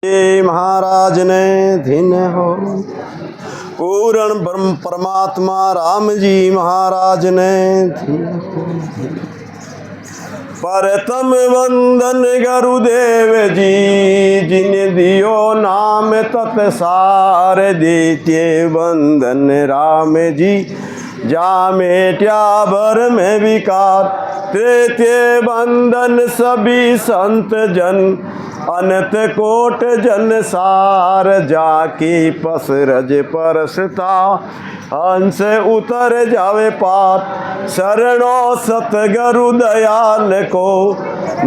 ये महाराज ने धीन हो पूर्ण ब्रह्म परमात्मा राम जी महाराज ने धीन हो परतम वंदन गुरुदेव जी जिन दियो नाम तत्सार देते वंदन राम जी जा मेट्या भर में विकार तेते वंदन सभी संत जन अनंत कोट जन सार जाकी पस रज परसता हंस उतर जावे पार शरणो सतगुरु दयाल को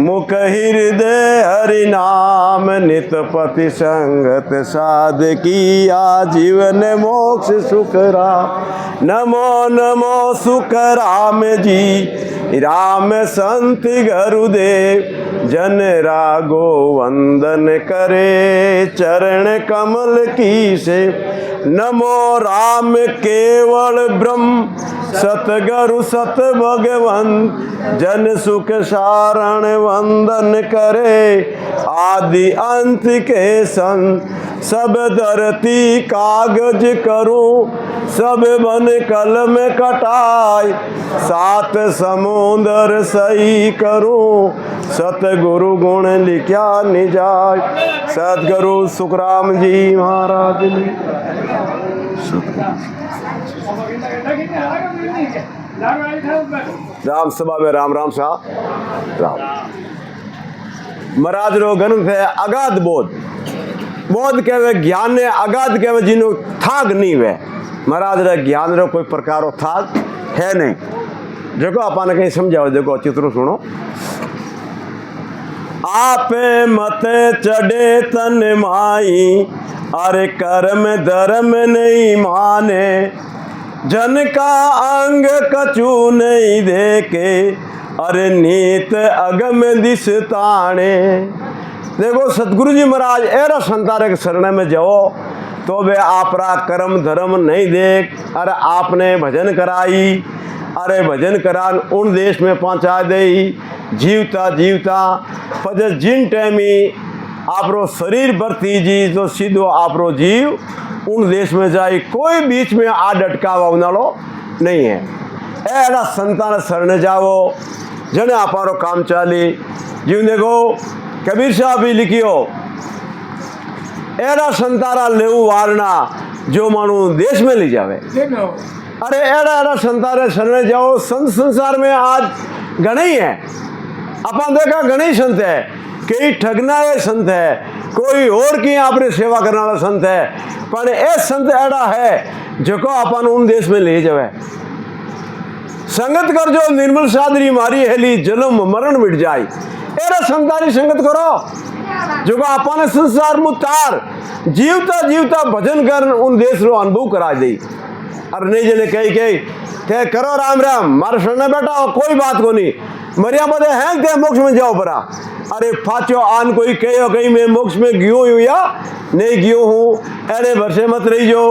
मुख हृदय हरि नाम नित पति संगत साध किया जीवन मोक्ष सुख राम नमो नमो सुख राम जी राम संत गुरुदेव जन रागो वंदन करे चरण कमल की से नमो राम केवल ब्रह्म सतगुरु सत भगवन जन सुख सारण वंदन करे आदि अंत के संत सब धरती कागज करूं सब बन कलम कटाई सात समुंदर सही करूं सतगुरु गुण लिखा निजाय सतगुरु सुखराम जी महाराज ने राम सभा में राम राम सा राम महाराज रो ग्रंथ है अगाध बोध कहवे ज्ञान ने अगाध कहवे जिनो थाग नहीं वे महाराज रे ज्ञान रो कोई प्रकारो थाग है नहीं देखो अपन कहीं समझाओ देखो चित्र सुनो आपे मत चढ़े तन माई अरे कर्म धर्म नहीं माने जन का अंग कछु नहीं देखे अरे नीत अगम दिस ताणे देखो सतगुरु जी महाराज ऐरा संतारे के शरण में जाओ तो वे आपरा कर्म धर्म नहीं देख अरे आपने भजन कराई अरे भजन करा उन देश में पहुँचा दे जीवता जीवता पज जिन टाइमी आपरो शरीर बरती जी तो सीधो आपरो जीव उन देश में जाए कोई बीच में आ डटकावा उनालो नहीं है ऐसा संतान शरण जाओ जने आपारो काम चाली जीव देखो कबीर साहब भी लिखियो ऐसा संतारा लेऊ वारना जो मानू देश में ले जावे अरे ऐसा संतारे शरण जाओ संत संसार में आज गणे ही है अपन देखा गणे संत है कई ठगना ये संत है कोई और की आपने सेवा करने वाला संत है पर ए संत ऐसा है जो को अपन उन देश में ले जावे संगत कर जो निर्मल सादरी मारी हेली जन्म मरण मिट जाए एरा संतारी संगत करो जो को अपन संसार मुतार जीवता जीवता भजन कर उन देश रो अनुभव करा दे अरे नहीं जने कह करो राम राम मारे शरण बैठा कोई बात को नहीं मरिया बदे हैं के मोक्ष में जाओ परा अरे फाचो आन कोई कहो कहीं मैं मोक्ष में गियो हूँ या नहीं गियो हूँ अरे भरसे मत रही जो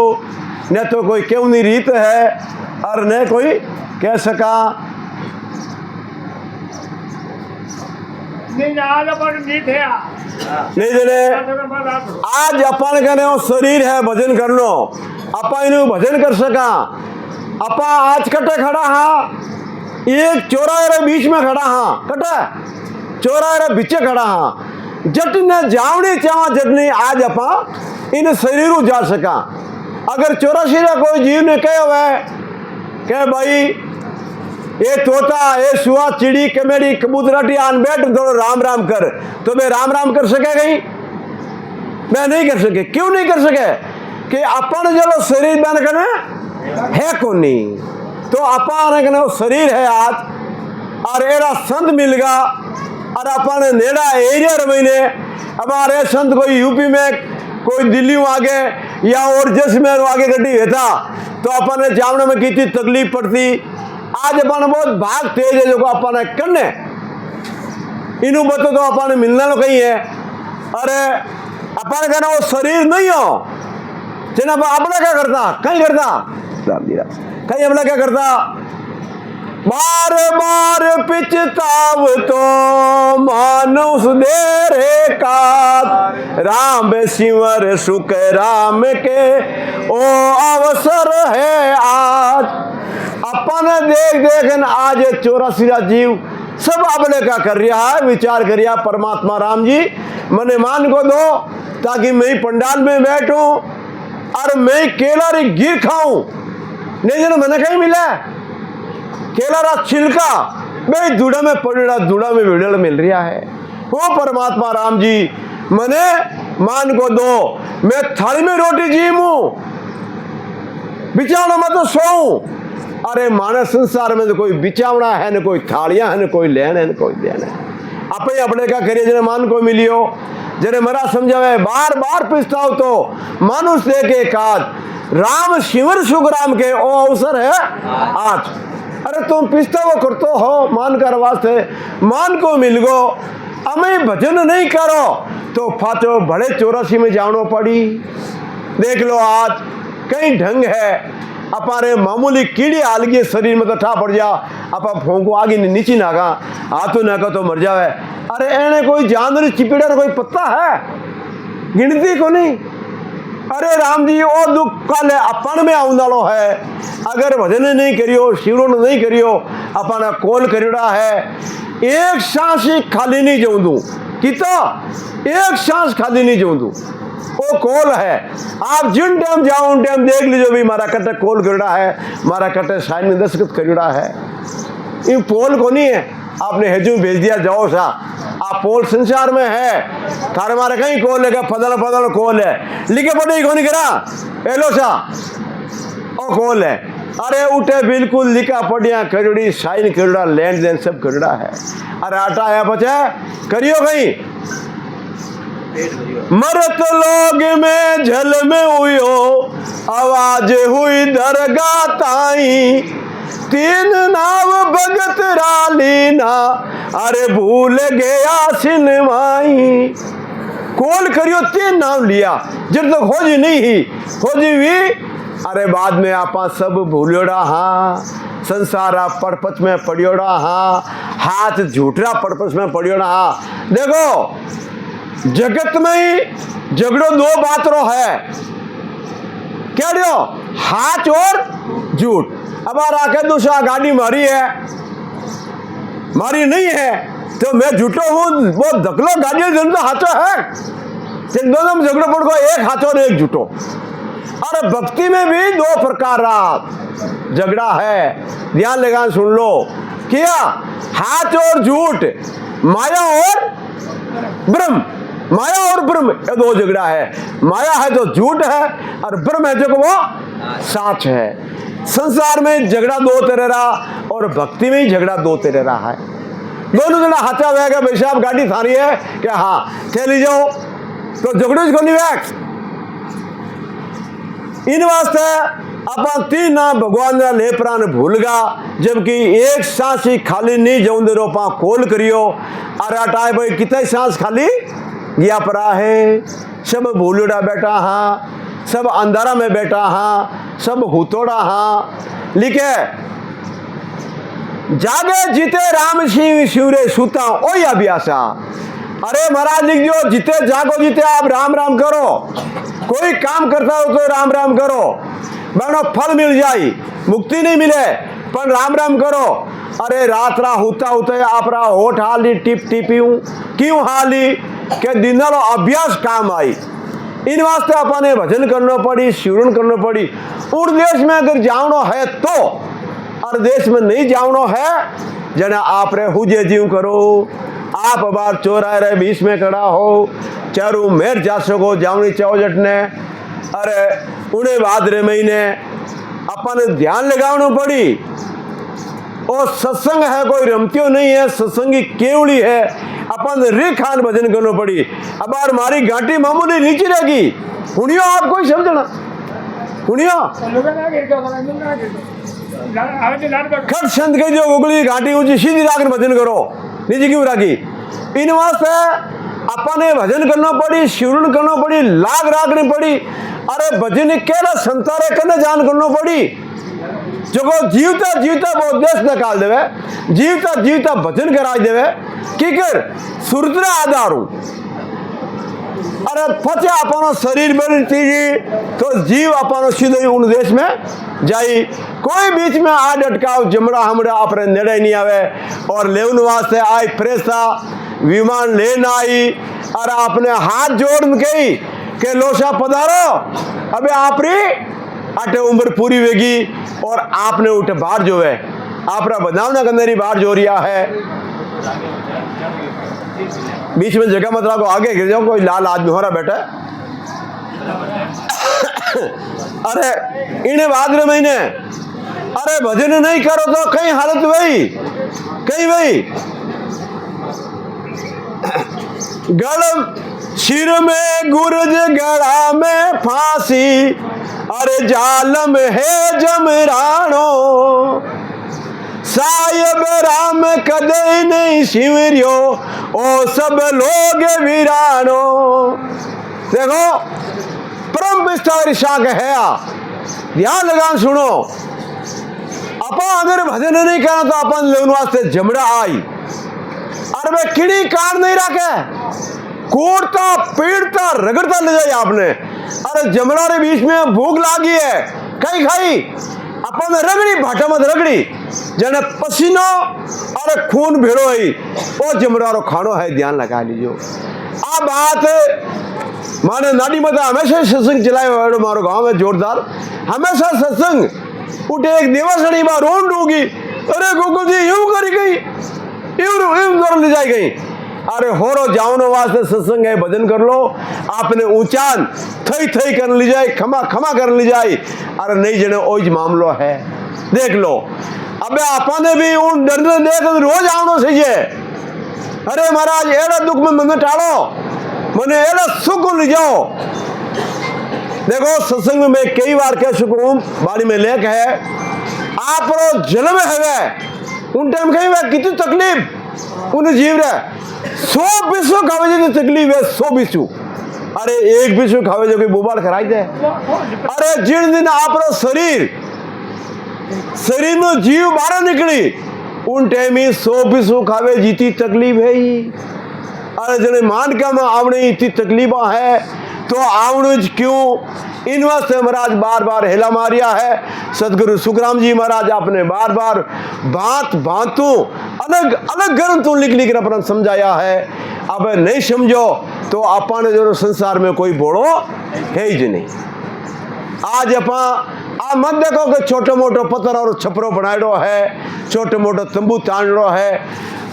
न तो कोई क्यों नहीं रीत है और न कोई कह सका नहीं जने आज अपन कहने शरीर है भजन कर लो अपन इन्हें भजन कर सका अपा आज कटे खड़ा हाँ एक चौराहे बीच में खड़ा हाँ कटे चौराहे बीचे खड़ा हाँ जट ने जावनी चावा जटनी आज अपा इन शरीर जा सका अगर 84 कोई जीव ने कहे हुए कह भाई ये तोता ये सुआ चिड़ी कमेड़ी कबूतराटी आन बैठ दो राम राम कर तो मैं राम राम कर सके कहीं मैं नहीं कर सके क्यों नहीं कर सके कि अपन जो शरीर बन करने है कौन नहीं तो अपन कने शरीर है आज और एरा संत मिल गया और अपन नेड़ा एरिया रमीने हमारे संत कोई यूपी में कोई दिल्ली में आगे या और जैसे में आगे गड्डी रहता तो अपन ने जामने में कितनी तकलीफ पड़ती आज अपन बहुत भाग तेज है जो अपन करने इनू बतो तो अपन मिलना लो कहीं है अरे अपन कहना वो शरीर नहीं हो जना अपना क्या करता कहीं करता राम जी कहीं अपना क्या करता बार बार पिछताव तो मानुष दे रे कात, राम सिंवर सुख राम के ओ अवसर है आज। अपन देख देख आज 84 जीव सब अपने का कर रहा है, विचार करिया परमात्मा राम जी मने मान को दो ताकि मैं पंडाल में बैठूं और मैं केला री गिर खाऊं। नहीं जन मैंने कहीं मिला केला रा छिलका भाई दूड़ा में पड़ा, दूड़ा में विड़ल मिल रहा है। वो परमात्मा राम जी मने मान को दो, मैं थाली में रोटी जीमू बिचावना में तो सोऊं। अरे मानस संसार में तो कोई बिचावना है न कोई थालियां है न कोई लेन है न कोई देन है। अपने अपने का करिए जने मान को मिलियो, जने मरा समझावे बार बार पिछताव तो मानुष दे के काज, राम शिवर सुख राम के ओ अवसर है आज। अरे तुम पिछताव करतो हो मान कर वास्ते, मान को मिल गो, हमें भजन नहीं करो तो फाचो बड़े 84 में जानो पड़ी। देख लो आज कई ढंग है, अपारे मामूली कीड़ी आल गई शरीर में तो ठा पड़ जा, आप फोंको आगे नीचे नागा हाथों नाका तो मर जावे। अरे एने कोई जानवर चिपड़ा कोई पत्ता है, गिनती को नहीं। अरे राम जी ओ दुख काल अपन में आउंदालो है, अगर भजन नहीं करियो शिवरण नहीं करियो अपना कोल करियोड़ा है, एक सांस ही खाली नहीं जाऊं दूं कितो, एक सांस खाली नहीं जाऊं दूं वो कोल है। आप जिन टाइम जाओ उन टाइम देख लीजिए भी मारा कटे कोल करियोड़ा है, मारा कटे साइन में दस्तखत करियोड़ा है। इन पोल को नहीं है, आपने हेजू भेज दिया जाओ सा, आप पोल संसार में है थारे मारे कहीं कोल है, फदल फदल कोल है लिखे पड़े को नहीं करा एलो सा ओ कोल है। अरे उठे बिल्कुल लिखा पड़िया करियोड़ी साइन करियोड़ा लेन देन सब करियोड़ा है। अरे आटा है बचे करियो कहीं मरत लोग में झल में हुई आवाज हुई दरगाह ताई, तीन नाव भगत रालीना अरे भूल गया सिनमाई। कोल करियो तीन नाम लिया जब तक खोजी नहीं ही खोजी हुई। अरे बाद में आपा सब भूलोड़ा हाँ, संसार पड़पच में पड़ियोड़ा हाँ, हाथ झूठरा पड़पच में पड़ियोड़ा हाँ। देखो जगत में ही झगड़ो दो बात रो है, क्या दियो हाथ और झूठ। अब आके दूसरा गाड़ी मारी है मारी नहीं है तो मैं झूठो हूं, वो धकलो गाड़ी तो हाथों है, दोनों में झगड़ो पड़ गो एक हाथों और एक झूठो। और भक्ति में भी दो प्रकार का झगड़ा है, ध्यान लगा सुन लो क्या, हाथ और झूठ, माया और ब्रह्म, माया और ब्रह्म ये दो झगड़ा है। माया है तो झूठ है और ब्रह्म है जो वो साच है। संसार में झगड़ा दो तरह रहा और भक्ति में ही झगड़ा दो तरह रहा है। दोनों जना हाथा वेगा भाई आप गाड़ी थारी है क्या, हाँ चली जाओ तो झगड़ो को नहीं वैक। इन वास्ते अपन तीन नाम भगवान ने ले प्राण भूल गा, जबकि एक सांस ही खाली नहीं जाऊं दे रो पा कोल करियो। अरे अटाए भाई कितने सांस खाली गया परा है, सब भूलोड़ा बैठा हाँ, सब अंधारा में बैठा हाँ, सब हुतोड़ा हाँ। लिखे जागे जीते राम सिंह शिवरे सूता ओ अभ्यासा। अरे महाराज लिख दियो जीते जागो जीते आप राम राम करो, कोई काम करता हो तो राम राम करो, बनो फल मिल जाए, मुक्ति नहीं मिले पर राम राम करो। अरे रात रा होता होता आप रा होठ हाली टिप टिप्यू क्यों हाली के दिनलो अभ्यास काम आई। इन वास्ते अपने भजन करना पड़ी, शिवरण करना पड़ी। उस देश में अगर जावनो है तो, और देश में नहीं जावनो है जना आप रे हुजे जीव करो। आप बार चोरा रहे बीच में खड़ा हो, चारू मेर जा सको जावनी चौजट ने। अरे उन्हें भाद्रे महीने अपन ध्यान लगावनो पड़ी। और सत्संग है कोई रमतियो नहीं है, सत्संगी केवड़ी है, अपन रे खान भजन करना पड़ी। अब बार मारी घाटी मामूली नीचे रहेगी, सुनियो आप कोई समझना सुनियो खट संत के जो उगली घाटी ऊंची सीधी राखन भजन करो, नीचे क्यों राखी। इन वास्ते अपने भजन करना पड़ी, शिवरण करना पड़ी, लाग राखनी पड़ी। अरे भजन केला संतारे कने जान करना पड़ी, जो जीवता जीवता वो देश निकाल देवे, जीवता जीवता भजन करा देवे की कर सुरतरा आधारू। अरे फचे अपनो शरीर बनती तो जीव अपनो सीधो उन देश में जाई। कोई बीच में आड अटकाव जमड़ा हमड़ा अपने नेड़े नहीं आवे और लेवन वास्ते आई प्रेसा विमान लेन आई और अपने हाथ जोड़ गई के लोशा पधारो, अबे आपरी आटे उम्र पूरी वेगी और आपने उठे बाहर जो है आपरा बनावना के अंदर ही बाहर जो रिया है। बीच में जगह मत रखो, आगे गिर जाओ, कोई लाल आदमी हो रहा बैठा। अरे इन्हें भाद्र महीने अरे भजन नहीं करो तो कहीं हालत वही कहीं वही गल सिर में गुरज गड़ा में फांसी, अरे जालम है जमरानो सायब राम कदे नहीं शिवरियो ओ सब लोग वीरानो। देखो परम विस्तार शाख है, ध्यान लगा सुनो। अपन अगर भजन नहीं करना तो अपन लेवन वास्ते जमड़ा आई और वे किड़ी कान नहीं रखे, कूटता पीड़ता रगड़ता ले जाए आपने। अरे जमड़ा रे बीच में भूख लागी है, कहीं खाई अपन रगड़ी भाटा मत रगड़ी जने पसीनो अरे खून भेड़ो है वो जमड़ा रो खानो है, ध्यान लगा लीजिए। आ बात माने नाडी मत हमेशा सत्संग चलाए मारो गांव में जोरदार, हमेशा सत्संग उठे एक देवासनी बार रोन डूगी, अरे गोकुल जी यूं करी गई यूं ले जाई गई। अरे होरो जाओनो वास्ते सत्संग है, भजन कर लो, आपने ऊंचान थई थई कर ली जाए, खमा खमा कर ली जाए। अरे नहीं जने ओज मामलो है, देख लो। अबे आपने भी उन डर ने देख रोज आवनो चाहिए। अरे महाराज एड़ा दुख में मन टालो, मने एड़ा सुख ले जाओ। देखो सत्संग में मैं कई बार कह चुका हूं, बाड़ी में लेख है आप जन्म है उन टाइम कहीं वह कितनी तकलीफ उन्हें जीव रहे। 100 बिस्सू खावे जो तकलीफ है, 100 बिस्सू। अरे एक बिस्सू खावे जो कोई बोबाल कराई दे। अरे जिन दिन आप शरीर में जीव बाहर निकली उन टाइम ही 100 बिस्सू खावे जीती तकलीफ है ही। अरे जने मान का में आवने इतनी तकलीफा है तो आवण क्यों इन वास्ते महाराज बार बार हेला मारिया है। सदगुरु सुखराम जी महाराज आपने बार बार बात बातों अलग अलग ग्रंथों लिख लिख कर अपना समझाया है। अब नहीं समझो तो अपन जो संसार में कोई बोलो है ही नहीं। आज अपा आप मत देखो कि छोटो मोटो पत्थर और छपरो बनाएड़ो है, छोटो मोटो तंबू तांडो है।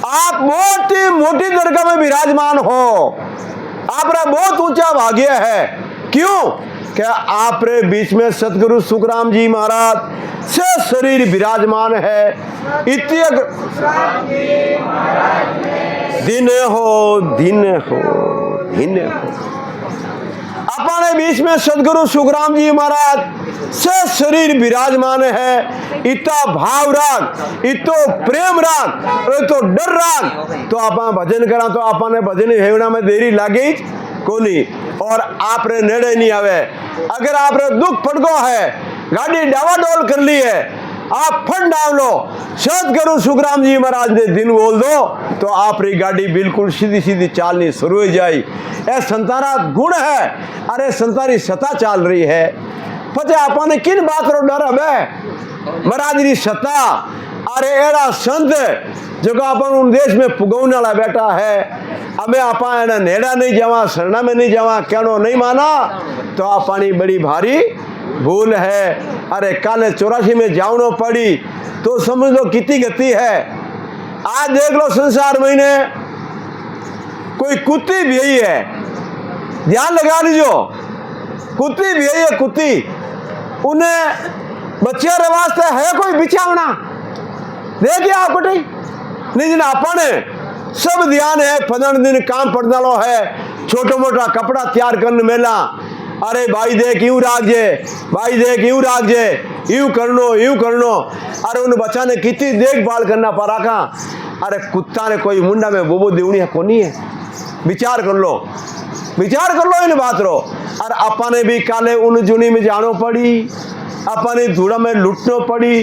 आप मोटी मोटी दरगाह में विराजमान हो, आपरा बहुत ऊंचा भाग्य है। क्यों कि आपरे बीच में सतगुरु सुखराम जी महाराज से शरीर विराजमान है। इतने दिन हो दिन हो दिन हो अपने बीच में सदगुरु सुखराम जी महाराज से शरीर विराजमान है। इतना भाव राग, इतो प्रेम राग, इतो डर राग तो आप भजन करा तो आपने भजन हेवना में देरी लागी कोनी और आप रे नेड़े नहीं आवे। अगर आप रे दुख फटको है, गाड़ी डावाडोल कर ली है, आप फट डाल लो, सतगुरु सुखराम जी महाराज ने दिन बोल दो तो आप री गाड़ी बिल्कुल सीधी सीधी चालनी शुरू हो जाए। यह संतारा गुण है। अरे संतारी सत्ता चाल रही है, पता आपने किन बात रो डर है महाराज री सत्ता। अरे एड़ा संत जो अपन उन देश में पुगौने वाला बैठा है, हमें आपा नेड़ा नहीं जावा, शरणा में नहीं जावा, कहनो नहीं माना तो आपनी बड़ी भारी भूल है। अरे काले 84 में जावनो पड़ी तो समझ लो कितनी गति है। आज देख लो संसार महीने कोई कुत्ती भी यही है, ध्यान लगा लीजिए, कुत्ती भी यही है। कुत्ती उन्हें बच्चे रे वास्ते है कोई बिछावना देखिए आप नहीं अपने सब ध्यान है। 15 दिन काम पड़ना लो है, छोटा मोटा कपड़ा तैयार करने मेला। अरे भाई देख यूं राख जे, भाई देख यूं राख जे, यूं करनो। अरे उन बच्चा ने कितनी देखभाल करना पड़ा का। अरे कुत्ता ने कोई मुंडा में बोबो देवनी है कोनी है। विचार कर लो इन बात रो। और अपने भी काले उन जुनी में जानो पड़ी अपनी धूड़ा में लुटनो पड़ी,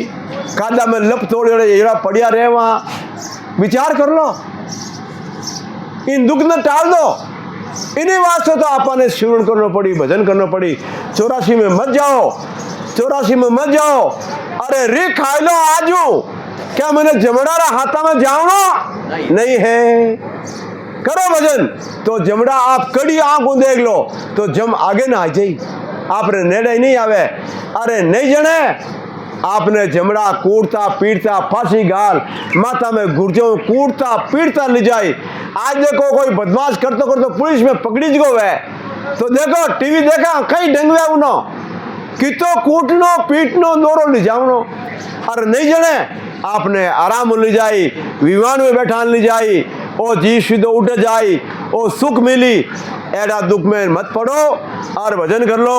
कादा में लप तोड़े एड़ा पड़िया रहे वहां। विचार कर लो, इन दुख ने टाल दो। इन्हीं वास्ते तो आपने शिवरण करना पड़ी, भजन करना पड़ी। 84 में मत जाओ, 84 में मत जाओ। अरे रे खाई लो आजू, क्या मैंने जमड़ा हाथा में जाऊँ नहीं है। करो भजन तो जमड़ा आप कड़ी आंखों देख लो तो जम आगे ना आ जाई, आपने नेड़े नहीं आवे। अरे नहीं जने, आपने जमड़ा कूटता पीटता फांसी गाल माथा में गुर्जों कूटता पीटता ले जाए। आज देखो कोई बदमाश करते करते पुलिस में पकड़ी गो है तो देखो टीवी देखा कहीं ढंगवे उनो कितो कूटनो पीटनो दौड़ो ले जाओ। अरे नहीं जने, आपने आराम ले जाई, विमान में बैठा ले जाई, ओ जी सीधो उठ जाई, ओ सुख मिली। एड़ा दुख में मत पड़ो और भजन कर लो।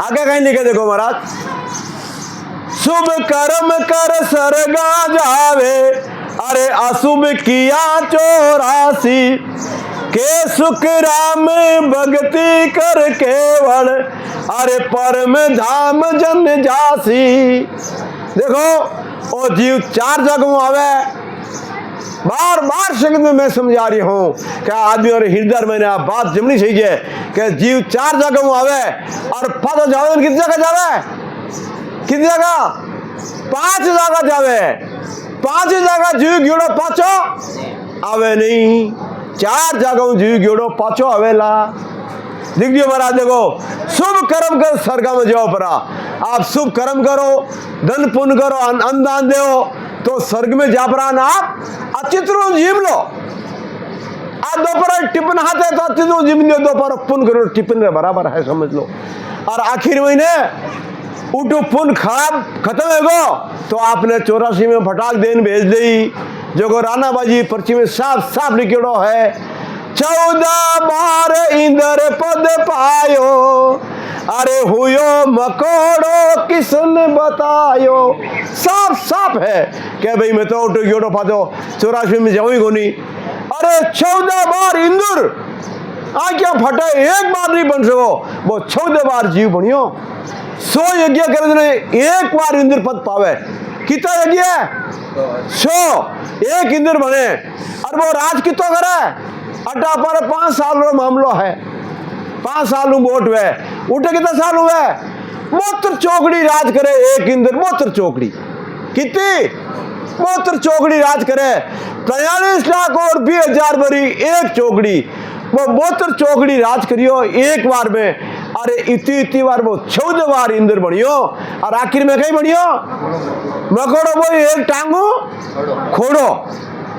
आगे कहीं लिखे देखो महाराज, शुभ कर्म कर सरगा जावे, अरे अशुभ किया 84 के सुख राम भक्ति कर केवल, अरे परम धाम जन जासी। देखो ओ जीव 4 जगहों आवे, बार बार शब्द में मैं समझा रही हूँ क्या आदमी और हृदय मैंने आप बात जमनी चाहिए कि जीव 4 जगहों आवे और फंस जावे। कितनी जगह जावे, कितनी जगह, 5 जगह जावे। 5 जगह जीव गियोड़ो पाछो आवे नहीं, 4 जगह जीव गियोड़ो पाछो आवेला। दिख दियो महाराज, देखो शुभ कर्म कर स्वर्ग में जाओ परा। आप शुभ कर्म करो, धन पुण्य करो, अन्नदान दो तो स्वर्ग में जा परा ना। आप अचित्रों जीव लो। आज दोपहर टिफिन हाथ है तो अचित्रों जीव लो, दोपहर पुण्य करो, टिफिन के बराबर है समझ लो। और आखिर महीने उठो पुण्य खराब खत्म है गो तो आपने 84 में फटाक देन भेज दी। जो को रानाबाजी पर्ची में साफ साफ लिखेड़ो है, 14 बार इंद्र पद पायो, अरे हुयो मकोड़ो किसने बतायो। साफ साफ है क्या भाई, मैं तो उठो गियोड़ो पातो 84 में जाऊँ ही कोनी। अरे 14 बार इंद्र आ क्या फटे, एक बार नहीं बन सको, वो 14 बार जीव बनियो। 100 यज्ञ करे एक बार इंद्र पद पावे। कितना यज्ञ है, 100, एक इंद्र बने। और वो राज कितो करे, अटा पर 5 साल रो मामलो है, 5 साल वोट हुए, उठे कितना साल हुए, 72 चौकड़ी राज करे एक इंद्र। 72 चौकड़ी कितनी, 72 चौकड़ी राज करे, 43 लाख और 20,000 भरी एक चौकड़ी। वो 72 चौकड़ी राज करियो एक बार में। अरे इतनी बार वो 14 बार इंद्र बनियो और आखिर में कहीं बनियो मकोड़ो, वो एक टांगू खोड़ो।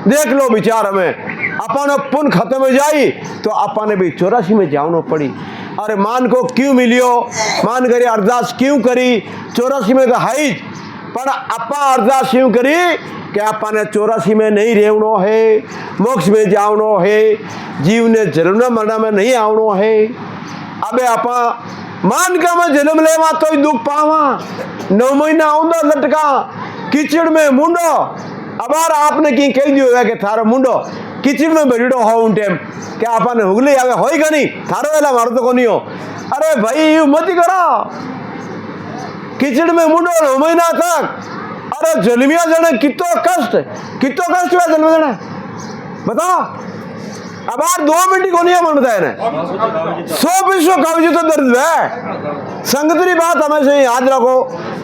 देख लो विचार, हमें अपन पुण्य खत्म हो जाई तो अपन भी 84 में जानो पड़ी। अरे मान को क्यों मिलियो, मान करी अरदास क्यों करी, 84 में तो है पर अपा अरदास क्यों करी कि अपन 84 में नहीं रहनो है, मोक्ष में जावनो है, जीव ने जन्म मरना में नहीं आवनो है। अबे आपा मान का मैं जन्म लेवा तो दुख पावा, 9 महीना आऊंदा लटका कीचड़ में मुंडो। अबार आपने की कह दियो है कि थारो मुंडो कीचड़ में भरीडो हो उन टाइम क्या आपने हुगली आवे होई का नहीं, थारो वेला मारो तो कोनी हो। अरे भाई यू मत करो, कीचड़ में मुंडो 9 महीना तक। अरे जन्मिया जने कितो कष्ट हुआ जन्म जने बताओ। अब यार 2 मिनट को नहीं मन बताया ने 100 कवि तो दर्द है। संगतरी बात हमेशा याद रखो,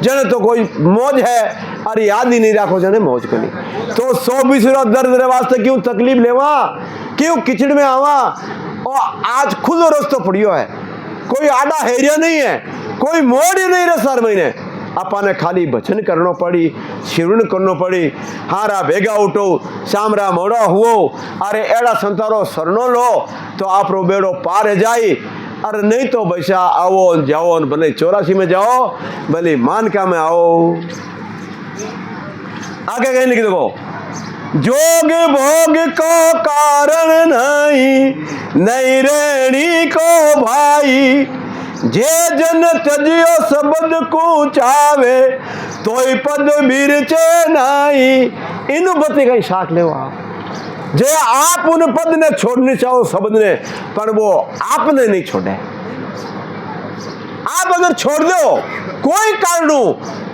जने तो कोई मौज है और याद ही नहीं रखो जने मौज को नहीं तो 100 दर्द रे वास्ते क्यों तकलीफ लेवा, क्यों किचड़ में आवा। और आज खुद रस्तो पड़ियो है, कोई आडा हेरिया नहीं है, कोई मोड़ ही नहीं रहे सर महीने। अपने खाली भजन करनो पड़ी, शिवरण करनो पड़ी। हारा भेगा उठो शामरा मोड़ा हुओ, अरे एड़ा संतारो सरनो लो तो आप रो बेड़ो पार जाई। अरे नहीं तो बैसा आओ जाओ, भले 84 में जाओ भले मानका में आओ। आगे कहीं लिख देखो, जोग भोग को कारण नहीं रेणी को भाई, जे जन तजियो शब्द को चावे तोय पद बिरचे नाई। इन बते कहीं साख ले आप जे आप उन पद ने छोड़ने चाहो शब्द ने, पर वो आपने नहीं छोड़े। आप आप अगर छोड़ दो कोई कारण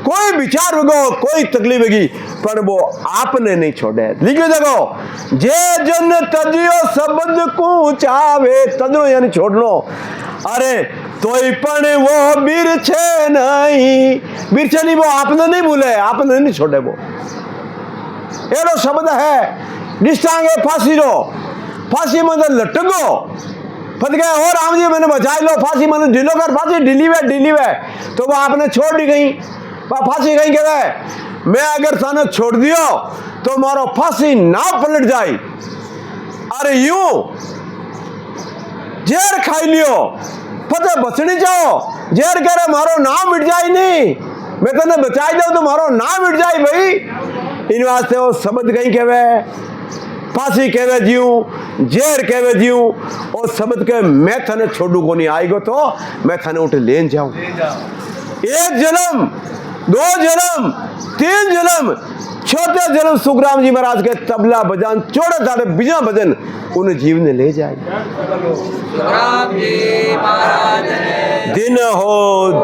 कोई विचार होगा कोई तकलीफ होगी पर वो आपने नहीं छोड़े। लिखो देखो जे जन तजियो शब्द को चावे तजो यानी छोड़नो अरे तोय पण वो बिरछे नहीं वो आपने नहीं भूले आपने नहीं छोड़े वो एड़ो शब्द है निष्ठांगे फांसी रो फांसी में लटको फट गए और राम जी मैंने बचा लो फांसी मैंने ढीलो कर फांसी ढीली वे तो वो आपने छोड़ दी गई फांसी कहीं कहे मैं अगर थाने छोड़ दियो तो मारो फांसी ना पलट जाए अरे यूं जेर खाई लियो फते बचनी चाहो जेर कह रहे मारो नाम मिट जाए नहीं मैं तने बचाई दो तो मारो नाम मिट जाए भाई इन वास्ते वो शब्द कहीं कहवे फांसी कहवे जीव जेर कहवे जीव और शब्द के मैं थाने छोड़ू को नहीं आएगो तो मैं थाने उठे लेन जाऊं एक जन्म दो जन्म तीन जन्म छोटे जन्म सुखराम जी महाराज के तबला बजान चौड़े सारे बिना भजन उन्हें जीव ने ले जाए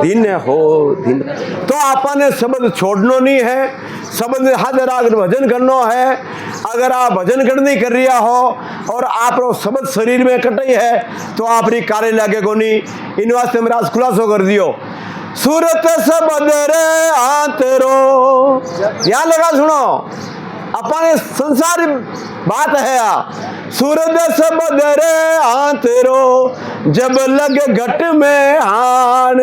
दिन हो तो आपने शब्द छोड़नो नहीं है शब्द हाजिर आकर भजन करनो है अगर आप भजन करनी कर रिया हो और आप शब्द शरीर में कटई है तो आप कार्य लगे को नहीं इन वास्ते मेरा खुलासो कर दियो सूरत शब्द रे आंतरो ध्यान लगा सुनो अपने संसार बात है सूरत शब्द रे आंतरो जब लगे घट में हान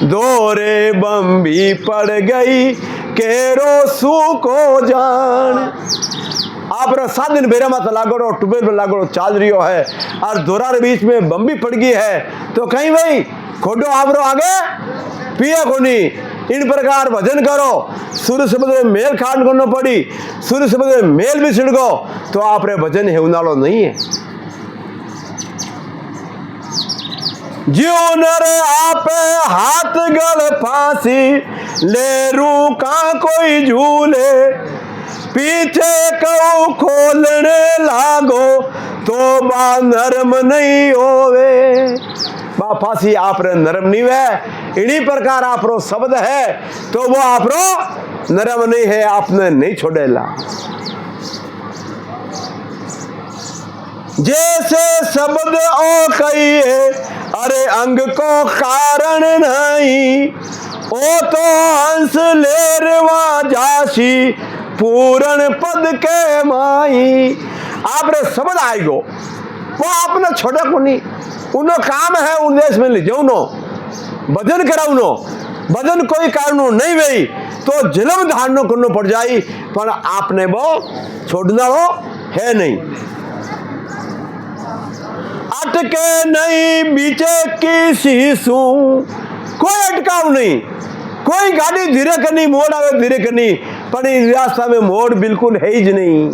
दोरे बम्बी पड़ गई केरो सू को जान आप 7 दिन बेरा मत लागो टूबेल में लागो चाल रियो है और दोरार बीच में बम्बी पड़ गई है तो कहीं भाई खोडो आवरो आगे पिए कोनी इन प्रकार भजन करो सूर्य शब्द में मेल खान करना पड़ी सूर्य शब्द में मेल भी छिड़को तो आप रे भजन है उनालो नहीं है जियो नरे आप हाथ गल फांसी ले रू का कोई झूले पीछे कऊ खोलने लागो तो बा नरम नहीं होवे बा फांसी आप रे नरम नहीं है इन्हीं प्रकार आप रो शब्द है तो वो आप रो नरम नहीं है आपने नहीं छोड़ेला जैसे शब्द ओ कहिए अरे अंग को कारण नहीं ओ तो हंस लेरवा जासी पूर्ण पद के माई आप रे शब्द आएगो वो आपने छोड़े को नहीं उनो काम है उन देश में ले जाओ नो भजन कराओ नो भजन कोई कारण नहीं भाई तो जन्म धारणो करना पड़ जाए पर आपने वो छोड़ना हो है नहीं अटके नहीं बीचे किसी सू कोई अटकाव नहीं कोई गाड़ी धीरे करनी मोड़ आवे धीरे करनी पर इस रास्ता में मोड़ बिल्कुल है ही नहीं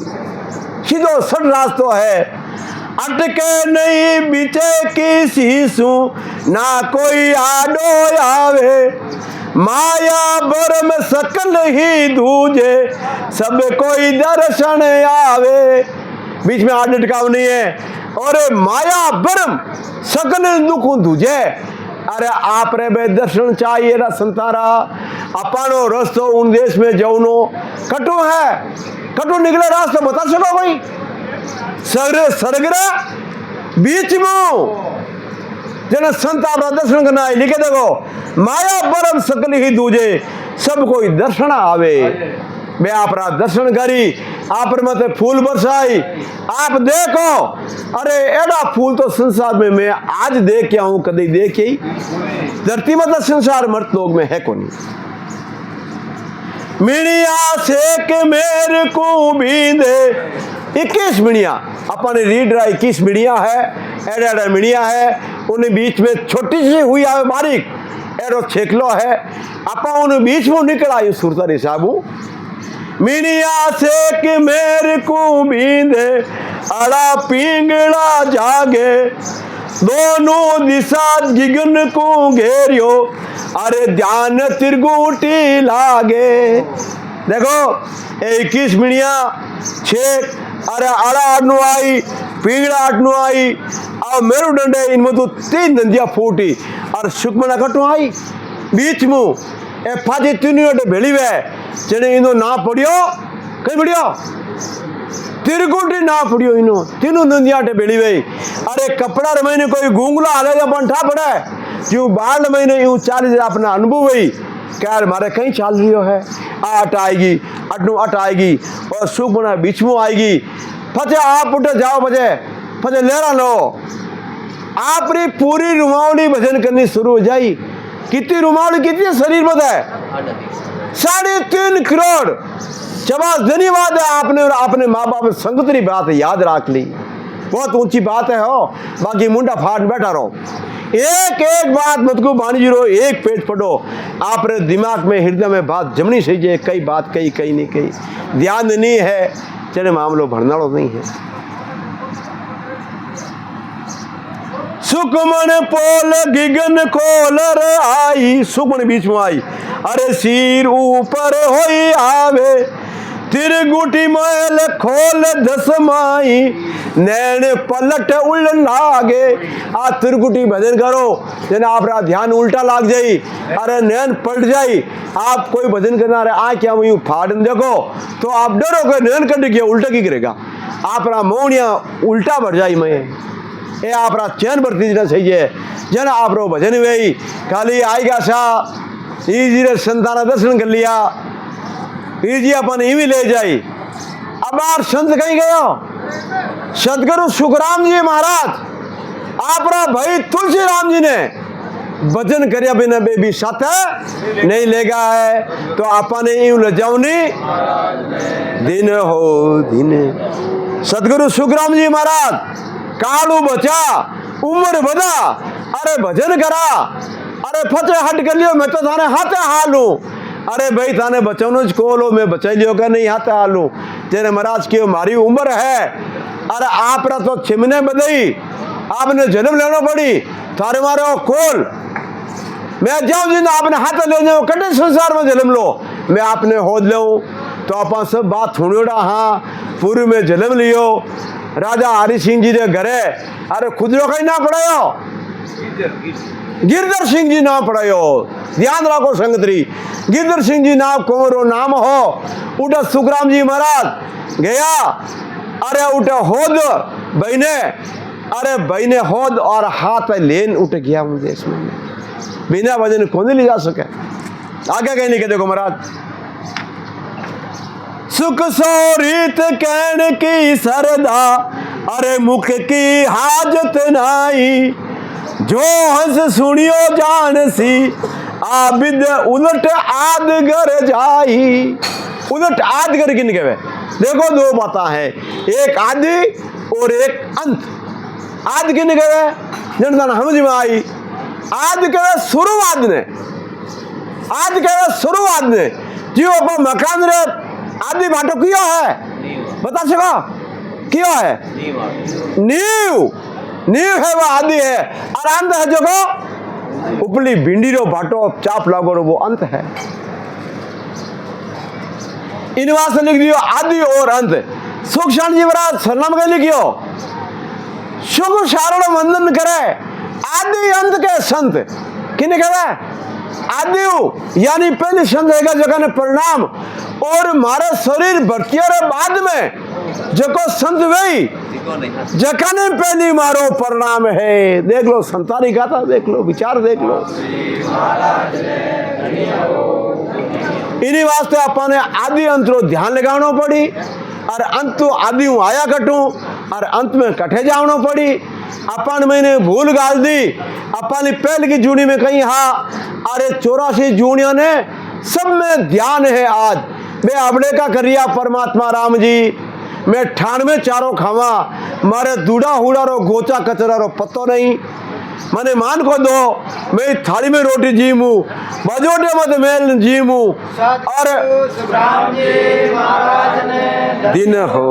सीधो सट रास्ता है अटके नहीं बीचे किसी सू ना कोई आडो आवे माया बरम सकल ही दूजे सब कोई दर्शन आवे बीच में आड अटकाव नहीं है और माया बरम सकल दुख दूजे अरे आप रे बे दर्शन चाहिए रा संतारा अपनो रस्तो उन देश में जाऊनो कटो है कटो निकले रास्ता बता सको भाई सरगरा बीच में जना संत आप दर्शन करना है लिखे देखो माया परम सकल ही दूजे सब कोई दर्शन आवे मैं आप दर्शन करी आप मत फूल बरसाई आप देखो अरे एडा फूल तो संसार में मैं आज देख के आऊं कभी देखे ही धरती मतलब संसार मर्त लोग में है कौन मिणिया से के मेरे को भी दे 21 मिणिया अपन रीड रहा 21 मिणिया है एडा एडा मिणिया है उन्हें बीच में छोटी सी हुई आवे बारीक एडो छेकलो है अपन उन बीच में निकल आई सुरता हिसाबू मिणिया से के मेरे को बींदे अड़ा पिंगला जागे दोनों दिशा गिगन को घेरियो अरे ध्यान त्रिगुटी लागे देखो 21 मिणिया छेक अरे अड़ा आई पीगड़ा अटनु आई और मेरुदंड है इनमें तो 3 नदियां फूटी और सुकमना कटनु आई बीच में ए फाजी तीनों भेड़ी वे चने इनो ना पड़ियो कहीं पड़ियो तिरकुटी ना पड़ियो इनो तीनों नदियां भेड़ी वे अरे कपड़ा महीने कोई गूंगला हाले जा पंठा पड़े क्यों 12 महीने यूं चाल अपना अनुभव वही क्या मारे कहीं चाल रही है अट आएगी अटनू अट आएगी और सुकमना बीच में आएगी फचे आप उठे जाओ फचे लेरा लो आपरी पूरी रुमावली भजन करनी शुरू हो जाई कितनी रुमावली कितनी शरीर में है 3.5 करोड़ चबास धन्यवाद है आपने और अपने माँ बाप संगतरी बात याद रख ली बहुत ऊंची बात है हो बाकी मुंडा फाट बैठा रहो एक एक बात मत को बानी जीरो एक पेज पढ़ो आपने दिमाग में हृदय में बात जमनी सही है कई बात कई नहीं कही ध्यान नहीं है चले मामलो भरनाड़ो नहीं है सुकमन पोल गिगन खोलर आई सुकमन बीच में आई अरे सिर ऊपर होई आवे तिरगुटी मैल खोल दसमाई नैन पलट उल लागे आ तिरगुटी भजन करो जना आपका ध्यान उल्टा लाग जाई अरे नैन पलट जाई आप कोई भजन करना रहे आ क्या यूं फाड़न देखो तो आप डरो कि नैन कट गया उल्टा की करेगा आपरा मोनिया उल्टा भर जाई मैं ये आपरा चैन भरती जना सही है जना आप रो भजन वही खाली आएगा सा इजी रे संतान दर्शन कर लिया इजी अपन इवी ले जाई अब आप संत कहीं गयो सदगुरु सुखराम जी महाराज आपरा भाई तुलसी राम जी ने भजन करया बिना बेबी साथ नहीं लेगा है तो आपने यूं ले जाऊनी दिन हो दिन सदगुरु सुखराम जी महाराज कालू बचा उम्र बदा अरे भजन करा अरे फते हट कर लियो मैं तो थाने हाथे हालू अरे भाई थाने बचानो कोलो मैं बचाई लियो का नहीं हाथे हालू तेरे महाराज की हमारी उम्र है अरे आप तो छिमने बदई आपने जन्म लेना पड़ी थारे मारे कोल मैं जाऊं जी आपने हाथ ले जाओ कटे संसार में जन्म लो मैं आपने होद लो तो अपन सब बात सुनियोड़ा हाँ पूर्व में जन्म लियो राजा हरि सिंह जी ने घरे अरे खुदरो कहीं ना पड़ायो गिरधर सिंह जी नाम पड़ायो ध्यान रखो संगतरी गिरधर सिंह जी नाम कोरो नाम हो उठा सुखराम जी महाराज गया अरे उठा होद बहने अरे बहने होद और हाथ लेन उठ गया मुझे इसमें बिना भजन कौन ले जा सके आगे कहीं नहीं कहते देखो महाराज सुख सोरीत कहन की सरदा अरे मुख की हाजत नाई जो हंस सुनियो जान सी आबिद उलट आद घर जाई उलट आद घर किन कहे देखो 2 बातें हैं एक आदि और एक अंत आद किन कहे जनता समझ में आई आद कहे शुरुआत ने आद कहे शुरुआत ने जो अपन मकान रे आदि बाटो क्यों है बता सको क्यों है नीव है वो आदि है और अंत है जो को उपली भिंडी रो बाटो चाप लागो रो वो अंत है इनवा से लिख दियो आदि और अंत सुख शांति जी महाराज सरनाम के लिखियो शुभ शारण वंदन करे आदि अंत के संत किने कहे आदि यानी पहले संत है जगह ने प्रणाम और मारे शरीर भर्तियों रे बाद में जको संत वही जखने पहली मारो प्रणाम है देख लो संतानी गाथा देख लो विचार देख लो इन्हीं वास्ते अपने आदि अंत रो ध्यान लगाना पड़ी और अंत तो आदि आया कटू और अंत में कटे जाना पड़ी अपन मैंने भूल गाल दी अपन पहले की जूनी में कहीं हाँ अरे 84 जूनियों ने सब में ध्यान है आज मैं अबड़े का करिया परमात्मा राम जी मैं 98 चारों खावा मारे दूड़ा हुड़ा रो गोचा कचरा रो पत्तो नहीं मने मान को दो मैं थाली में रोटी जीमू बजोटे मत मेल जीमू और दिन हो